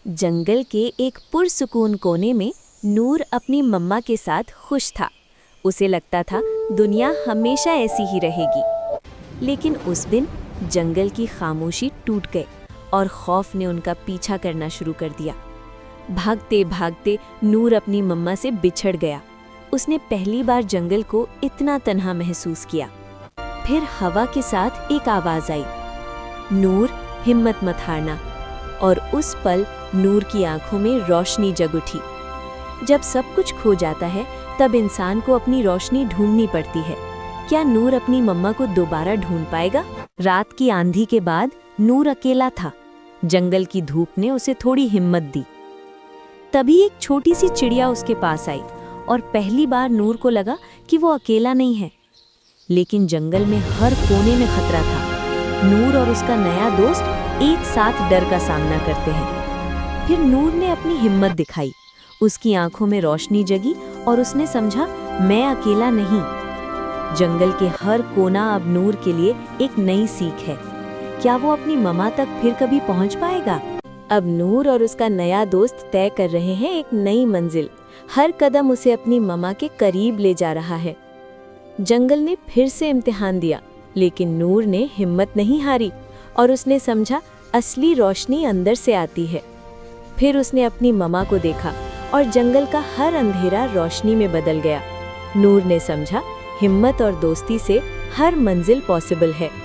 जंगल के एक पुरसुकून कोने में नूर अपनी मम्मा के साथ खुश था। उसे लगता था दुनिया हमेशा ऐसी ही रहेगी। लेकिन उस दिन जंगल की खामोशी टूट गई और खौफ ने उनका पीछा करना शुरू कर दिया। भागते भागते नूर अपनी मम्मा से बिछड़ गया। उसने पहली बार जंगल को इतना तन्हा महसूस किया। फिर हवा के साथ एक आवाज़ आई, नूर, हिम्मत मत हारना। और उस पल नूर की आंखों में रोशनी जग उठी। जब सब कुछ खो जाता है तब इंसान को अपनी रोशनी ढूंढनी पड़ती है। क्या नूर अपनी मम्मा को दोबारा ढूंढ पाएगा? रात की आंधी के बाद नूर अकेला था। जंगल की धूप ने उसे थोड़ी हिम्मत दी। तभी एक छोटी सी चिड़िया उसके पास आई और पहली बार नूर को लगा कि वो अकेला नहीं है। लेकिन जंगल में हर कोने में खतरा था। नूर और उसका नया दोस्त एक साथ डर का सामना करते हैं। फिर नूर ने अपनी हिम्मत दिखाई। उसकी आंखों में रोशनी जगी और उसने समझा, मैं अकेला नहीं। जंगल के हर कोना अब नूर के लिए एक नई सीख है। क्या वो अपनी मम्मा तक फिर कभी पहुंच पाएगा? अब नूर और उसका नया दोस्त तय कर रहे हैं एक नई मंजिल। हर कदम उसे अपनी मम्मा के करीब ले जा रहा है। जंगल ने फिर से इम्तिहान दिया, लेकिन नूर ने हिम्मत नहीं हारी और उसने समझा असली रोशनी अंदर से आती है। फिर उसने अपनी मम्मा को देखा और जंगल का हर अंधेरा रोशनी में बदल गया। नूर ने समझा, हिम्मत और दोस्ती से हर मंजिल पॉसिबल है।